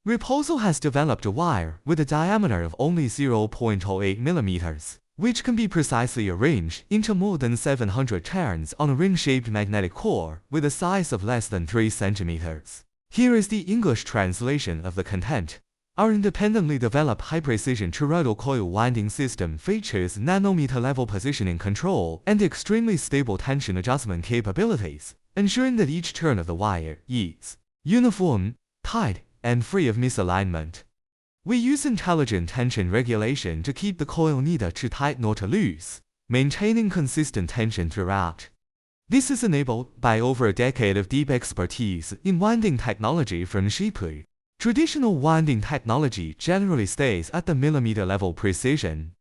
REPOSAL has developed a wire with a diameter of only 0.08 millimeters, which can be precisely arranged into more than 700 turns on a ring-shaped magnetic core with a size of less than 3 centimeters. Here is the English translation of the content. Our independently developed high-precision toroidal coil winding system features nanometer-level positioning control and extremely stable tension adjustment capabilities, ensuring that each turn of the wire is uniform, tight, and free of misalignment. We use intelligent tension regulation to keep the coil neither too tight nor too loose, maintaining consistent tension throughout. This is enabled by over a decade of deep expertise in winding technology from Xiepu.Traditional winding technology generally stays at the millimeter-level precision.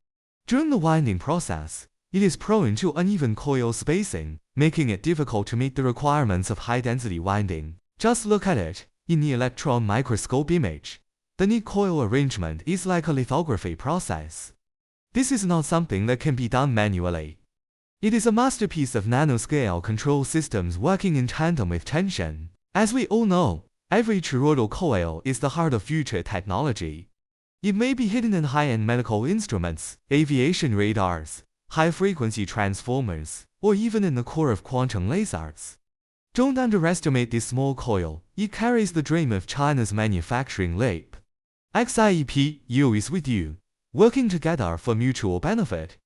During the winding process, it is prone to uneven coil spacing, making it difficult to meet the requirements of high-density winding. Just look at it. In the electron microscope image, the neat coil arrangement is like a lithography process. This is not something that can be done manually. It is a masterpiece of nanoscale control systems working in tandem with tension. As we all know, every toroidal coil is the heart of future technology. It may be hidden in high-end medical instruments, aviation radars, high-frequency transformers, or even in the core of quantum lasers. Don't underestimate this small coil. It carries the dream of China's manufacturing leap. Xiepu is with you, working together for mutual benefit.